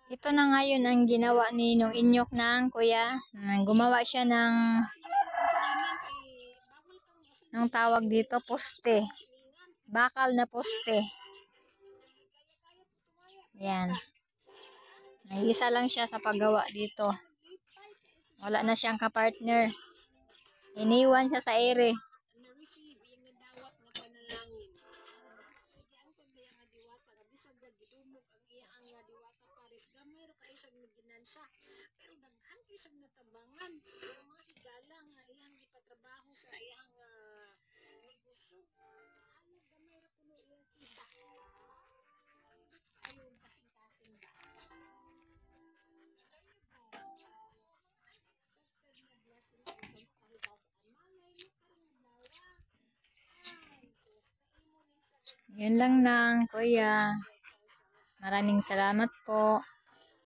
Ito na ngayon ang ginawa ni nung inyok ng kuya. Gumawa siya ng tawag dito, poste. Bakal na poste. Yan. Isa lang siya sa paggawa dito. Wala na siyang kapartner. Iniwan siya sa ere. Yun lang nang kuya. Maraming salamat po.